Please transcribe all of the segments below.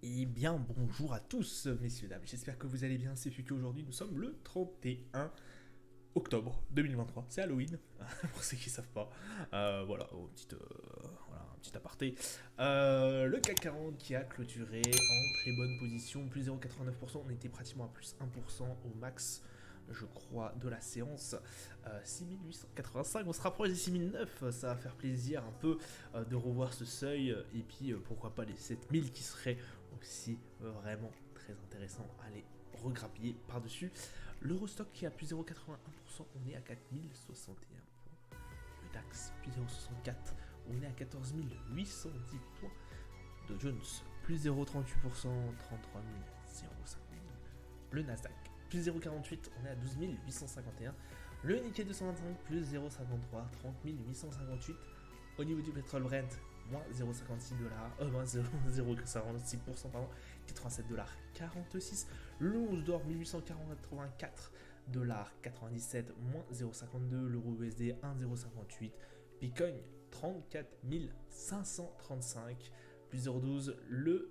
Et bien bonjour à tous messieurs dames, j'espère que vous allez bien, c'est Fuku. Aujourd'hui nous sommes le 31 octobre 2023, c'est Halloween, pour ceux qui ne savent pas. Voilà, un petit aparté. Le CAC 40 qui a clôturé en très bonne position, plus 0,89%, on était pratiquement à plus 1% au max, je crois, de la séance. 6885, on se rapproche des 6009, ça va faire plaisir un peu de revoir ce seuil, et puis pourquoi pas les 7000 qui seraient aussi vraiment très intéressant à les regrappiller par-dessus. L'Eurostock qui a plus 0,81%, on est à 4061 points. Le DAX plus 0,64, on est à 14 810 points. Dow Jones plus 0,38%, 33 005. Le Nasdaq plus 0,48, on est à 12 851. Le Nikkei 225 plus 0,53, 30 858. Au niveau du pétrole Brent, moins 0,56 dollars, moins 0,56%, pardon, 87 dollars 46. Le 11 d'or 1884 dollars 97, moins 0,52. L'euro USD 1,058. Bitcoin 34 535, plus 0,12. Le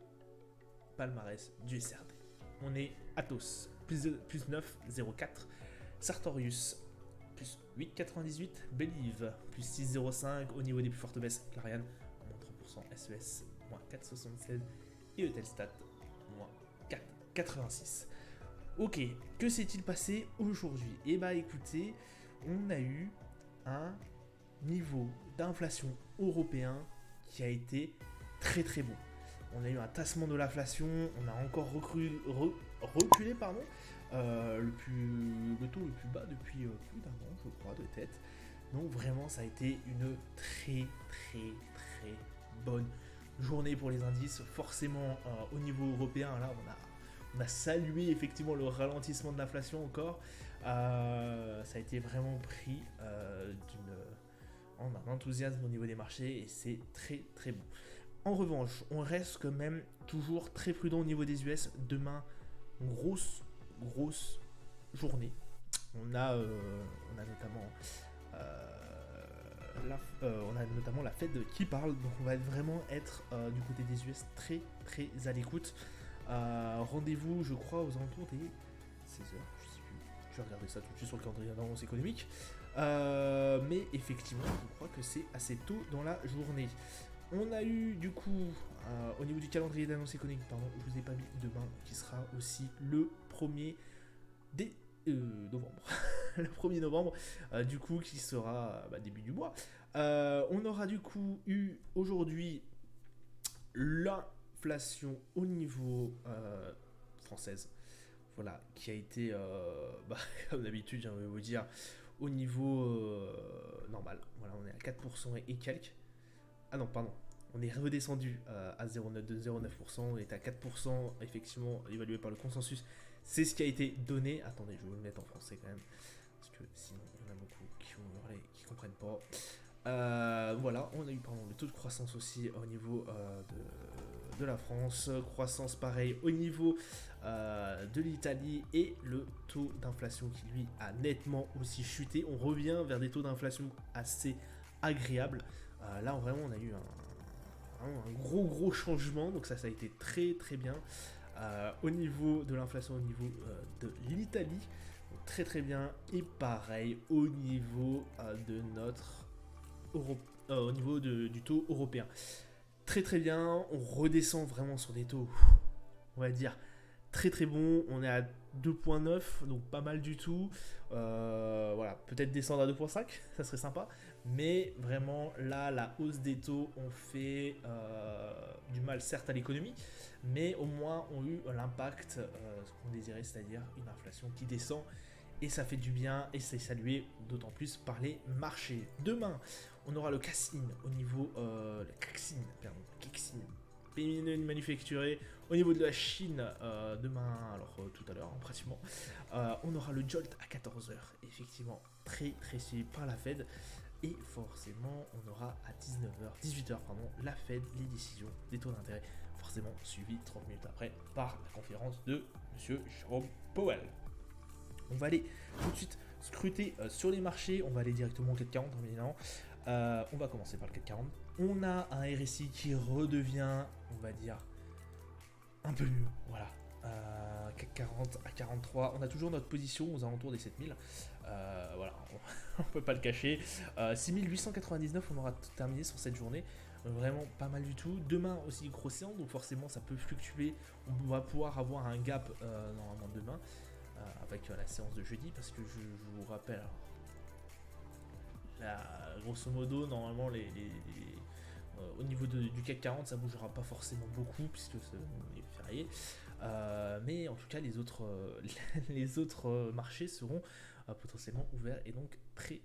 palmarès du SRD. On est Atos, plus 9,04. Sartorius, plus 8,98, Believe, plus 6,05, au niveau des plus fortes baisses, Clariane, moins 3%, SES, moins 4,76, et Eutelstat, moins 4,86. Ok, que s'est-il passé aujourd'hui? Eh bah écoutez, on a eu un niveau d'inflation européen qui a été très très bon. On a eu un tassement de l'inflation, on a encore reculé, pardon, le taux le plus bas depuis plus d'un an, je crois, de tête. Donc vraiment, ça a été une très très très bonne journée pour les indices. Forcément, au niveau européen, là, on a salué effectivement le ralentissement de l'inflation encore. Ça a été vraiment pris d'un enthousiasme au niveau des marchés et c'est très très bon. En revanche, on reste quand même toujours très prudent au niveau des US. Demain, grosse journée. On a notamment la Fed qui parle, donc on va vraiment être du côté des US très très à l'écoute. Rendez-vous, je crois, aux alentours des 16h, je sais plus. Je vais regarder ça tout de suite sur le calendrier d'annonce économique. Mais effectivement, je crois que c'est assez tôt dans la journée. On a eu du coup, au niveau du calendrier d'annonce économique, pardon, je vous ai pas mis demain, qui sera aussi le 1er novembre. Le 1er novembre, du coup, qui sera début du mois. On aura du coup eu aujourd'hui l'inflation au niveau française. Voilà, qui a été, comme d'habitude, j'ai envie de vous dire, au niveau normal. Voilà, on est à 4% et quelques. Ah non, pardon. On est redescendu à 0,9%. On est à 4%, effectivement, évalué par le consensus. C'est ce qui a été donné. Attendez, je vais vous le mettre en français quand même. Parce que sinon, il y en a beaucoup qui vont hurler, qui ne comprennent pas. Voilà, on a eu le taux de croissance aussi au niveau de la France. Croissance pareil au niveau de l'Italie. Et le taux d'inflation qui, lui, a nettement aussi chuté. On revient vers des taux d'inflation assez agréables. Là, vraiment, on a eu un gros changement, donc ça a été très très bien. Au niveau de l'inflation, au niveau de l'Italie, très très bien. Et pareil au niveau de notre au niveau du taux européen. Très très bien, on redescend vraiment sur des taux, on va dire, très très bon. On est à 2,9, donc pas mal du tout. Voilà, peut-être descendre à 2,5, ça serait sympa. Mais vraiment, là, la hausse des taux ont fait du mal, certes, à l'économie, mais au moins ont eu l'impact, ce qu'on désirait, c'est-à-dire une inflation qui descend. Et ça fait du bien et c'est salué d'autant plus par les marchés. Demain, on aura le Caixin au niveau... le Caixin, pardon, Caixin, PMI manufacturé au niveau de la Chine demain, alors tout à l'heure pratiquement. On aura le Jolt à 14h, effectivement très très suivi par la Fed. Et forcément, on aura à 18h, pardon, la Fed, les décisions des taux d'intérêt, forcément suivi 30 minutes après par la conférence de Monsieur Jerome Powell. On va aller tout de suite scruter sur les marchés. On va aller directement au CAC 40, évidemment. On va commencer par le CAC 40. On a un RSI qui redevient, on va dire, un peu mieux, voilà. CAC 40 à 43, on a toujours notre position aux alentours des 7000. Voilà, on peut pas le cacher. 6899, on aura terminé sur cette journée. Vraiment pas mal du tout. Demain aussi gros séance, donc forcément ça peut fluctuer. On va pouvoir avoir un gap normalement demain avec la séance de jeudi, parce que je vous rappelle, grosso modo, normalement au niveau du CAC 40, ça bougera pas forcément beaucoup puisque c'est férié. Mais en tout cas, les autres marchés seront potentiellement ouverts, et donc très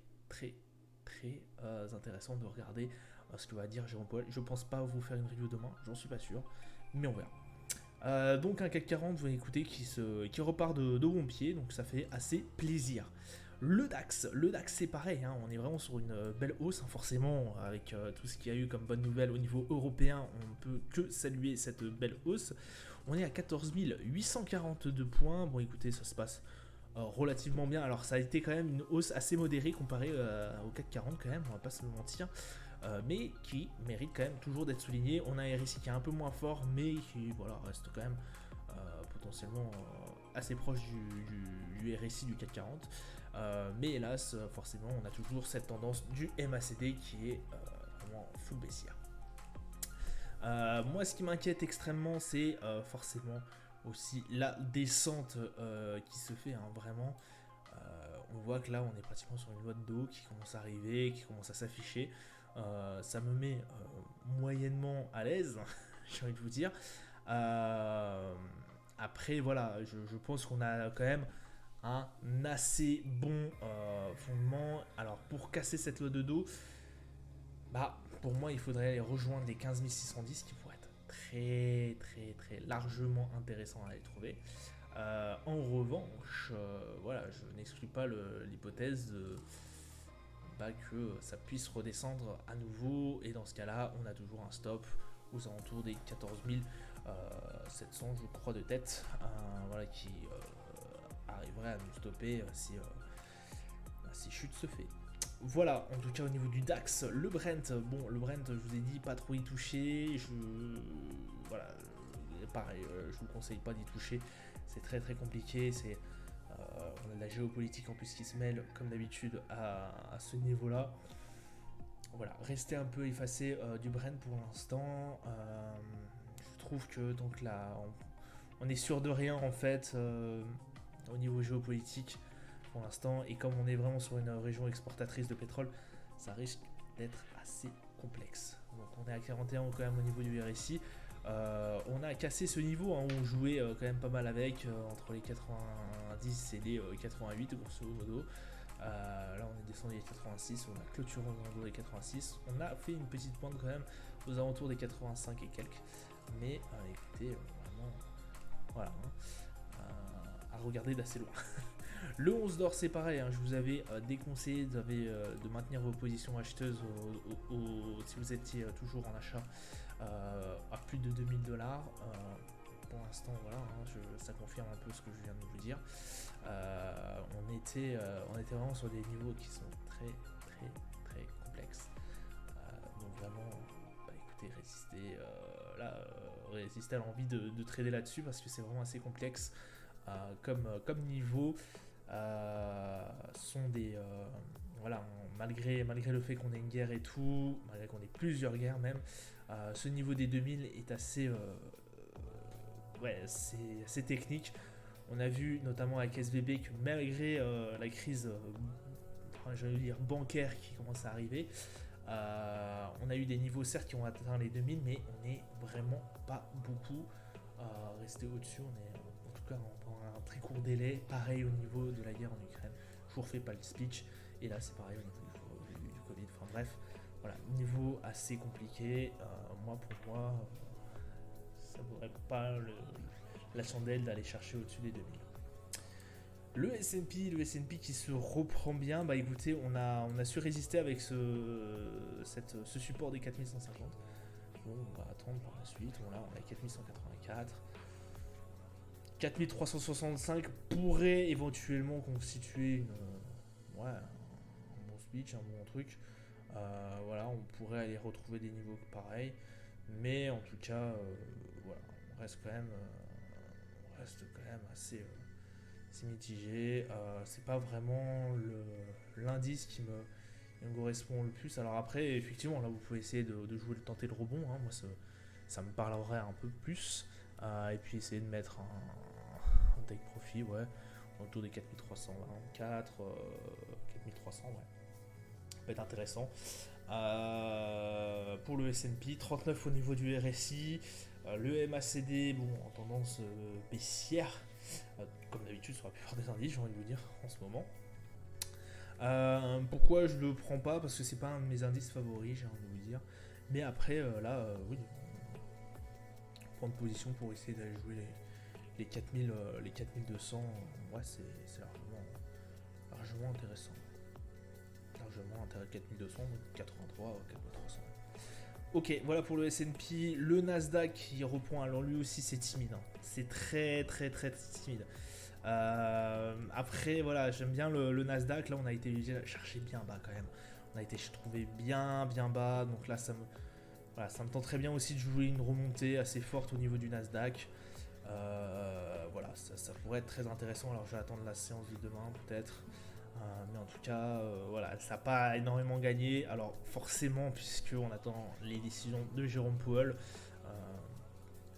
intéressant de regarder ce que va dire Jérôme Powell. Je pense pas vous faire une review demain, j'en suis pas sûr, mais on verra. Donc un CAC 40, vous écoutez, qui repart de bon pied, donc ça fait assez plaisir. Le DAX c'est pareil, hein, on est vraiment sur une belle hausse, hein, forcément, avec tout ce qu'il y a eu comme bonne nouvelle au niveau européen, on ne peut que saluer cette belle hausse. On est à 14 842 points, bon écoutez, ça se passe relativement bien. Alors ça a été quand même une hausse assez modérée comparée au CAC 40 quand même, on va pas se mentir, mais qui mérite quand même toujours d'être souligné. On a un RSI qui est un peu moins fort, mais qui voilà, reste quand même potentiellement assez proche du RSI du CAC 40. Mais hélas, forcément, on a toujours cette tendance du MACD qui est vraiment full baissière. Moi, ce qui m'inquiète extrêmement, c'est forcément aussi la descente qui se fait, hein, vraiment. On voit que là, on est pratiquement sur une boîte d'eau qui commence à arriver, qui commence à s'afficher. Ça me met moyennement à l'aise, j'ai envie de vous dire. Après, voilà, je pense qu'on a quand même un assez bon fondement. Alors, pour casser cette loi de dos, bah, pour moi, il faudrait aller rejoindre les 15 610 qui pourraient être très largement intéressant à les trouver. En revanche, voilà, je n'exclus pas l'hypothèse que ça puisse redescendre à nouveau, et dans ce cas-là, on a toujours un stop aux alentours des 14 700, je crois, de tête, voilà, qui arriverait à nous stopper si chute se fait. Voilà, en tout cas au niveau du DAX, le Brent, le Brent, je vous ai dit, pas trop y toucher, voilà, pareil, je vous conseille pas d'y toucher, c'est très compliqué, on a de la géopolitique en plus qui se mêle, comme d'habitude, à ce niveau-là. Voilà, restez un peu effacé du Brent pour l'instant. Je trouve que donc là, on est sûr de rien en fait au niveau géopolitique pour l'instant, et comme on est vraiment sur une région exportatrice de pétrole, ça risque d'être assez complexe. Donc on est à 41 quand même au niveau du RSI. On a cassé ce niveau, hein, où on jouait quand même pas mal avec, entre les 90 et les 88 grosso modo. Là on est descendu les 86, on a clôturé aux alentours des 86, on a fait une petite pointe quand même aux alentours des 85 et quelques, mais écoutez, vraiment, voilà, hein, à regarder d'assez loin. Le 11 d'or c'est pareil, hein, je vous avais déconseillé de maintenir vos positions acheteuses si vous étiez toujours en achat à plus de 2000$. Pour l'instant, voilà, hein, ça confirme un peu ce que je viens de vous dire. On était vraiment sur des niveaux qui sont très complexes. Donc vraiment, écoutez, résister à l'envie de trader là-dessus, parce que c'est vraiment assez complexe comme niveau. Sont des voilà, malgré le fait qu'on ait une guerre et tout, malgré qu'on ait plusieurs guerres même, ce niveau des 2000 est assez c'est assez technique. On a vu notamment avec SVB que malgré la crise je veux dire bancaire qui commence à arriver, on a eu des niveaux certes qui ont atteint les 2000, mais on n'est vraiment pas beaucoup resté au-dessus. On est en tout cas en un très court délai. Pareil au niveau de la guerre en Ukraine, je vous refais pas le speech, et là c'est pareil au niveau du Covid. Enfin bref, voilà, niveau assez compliqué. Pour moi, ça vaudrait pas la chandelle d'aller chercher au-dessus des 2000. Le S&P qui se reprend bien, bah écoutez, on a su résister avec ce support des 4150. Bon, on va attendre par la suite. On a 4184. 4365 pourrait éventuellement constituer un bon speech, un bon truc. Voilà, on pourrait aller retrouver des niveaux pareils. Mais en tout cas, voilà, on reste quand même reste quand même assez mitigé. C'est pas vraiment l'indice qui me correspond le plus. Alors après, effectivement, là, vous pouvez essayer de jouer, de tenter le rebond. Hein. Moi, ça me parlerait un peu plus. Et puis essayer de mettre un take profit, ouais, autour des 4324, 4300, ouais. Ça peut être intéressant. Pour le S&P, 39 au niveau du RSI. Le MACD, bon, en tendance baissière, comme d'habitude sur la plupart des indices, j'ai envie de vous dire, en ce moment. Pourquoi je le prends pas? Parce que c'est pas un de mes indices favoris, j'ai envie de vous dire. Mais après, là, oui, prendre position pour essayer d'aller jouer les 4000, les 4200, ouais, c'est largement intéressant. Largement intéressant, 4200, 83, 4300. Ok, voilà pour le S&P. Le Nasdaq qui reprend, alors lui aussi c'est timide. Hein. C'est très timide. Après, voilà, j'aime bien le Nasdaq. Là, on a été chercher bien bas quand même. On a été trouvé bien bas. Donc là, ça me tente très bien aussi de jouer une remontée assez forte au niveau du Nasdaq. Voilà, ça pourrait être très intéressant. Alors, je vais attendre la séance de demain peut-être. Mais en tout cas, voilà, ça n'a pas énormément gagné. Alors forcément, puisqu'on attend les décisions de Jérôme Powell,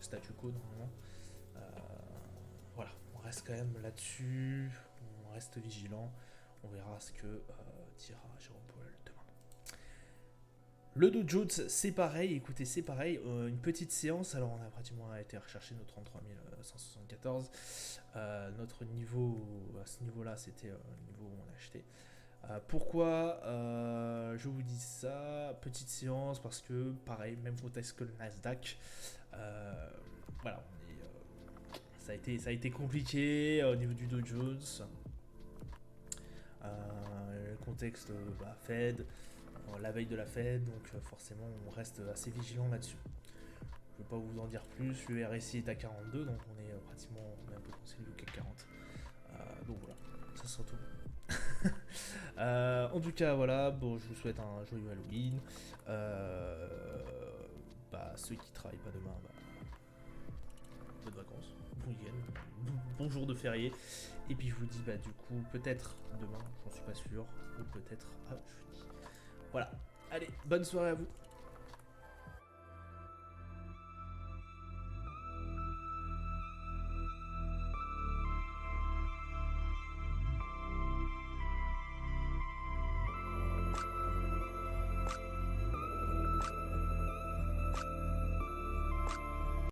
statu quo normalement. Voilà, on reste quand même là-dessus, on reste vigilant. On verra ce que dira Jérôme Powell demain. Le Dow Jones, c'est pareil, écoutez, c'est pareil, une petite séance, alors on a pratiquement été rechercher nos 33 174, notre niveau, à ce niveau-là, c'était le niveau où on a acheté. Pourquoi je vous dis ça? Petite séance, parce que, pareil, même contexte que le Nasdaq, voilà, ça a été compliqué au niveau du Dow Jones, le contexte Fed, la veille de la Fed, donc forcément on reste assez vigilant là-dessus. Je ne vais pas vous en dire plus, le RSI est à 42, donc on est pratiquement un peu conseillé du CAC 40. Donc voilà, ça sera tout. En tout cas, voilà, bon, je vous souhaite un joyeux Halloween. Ceux qui travaillent pas demain, bonnes vacances, bon week-end, bon jour de férié. Et puis je vous dis, du coup, peut-être demain, j'en suis pas sûr, ou peut-être jeudi. Voilà, allez, bonne soirée à vous.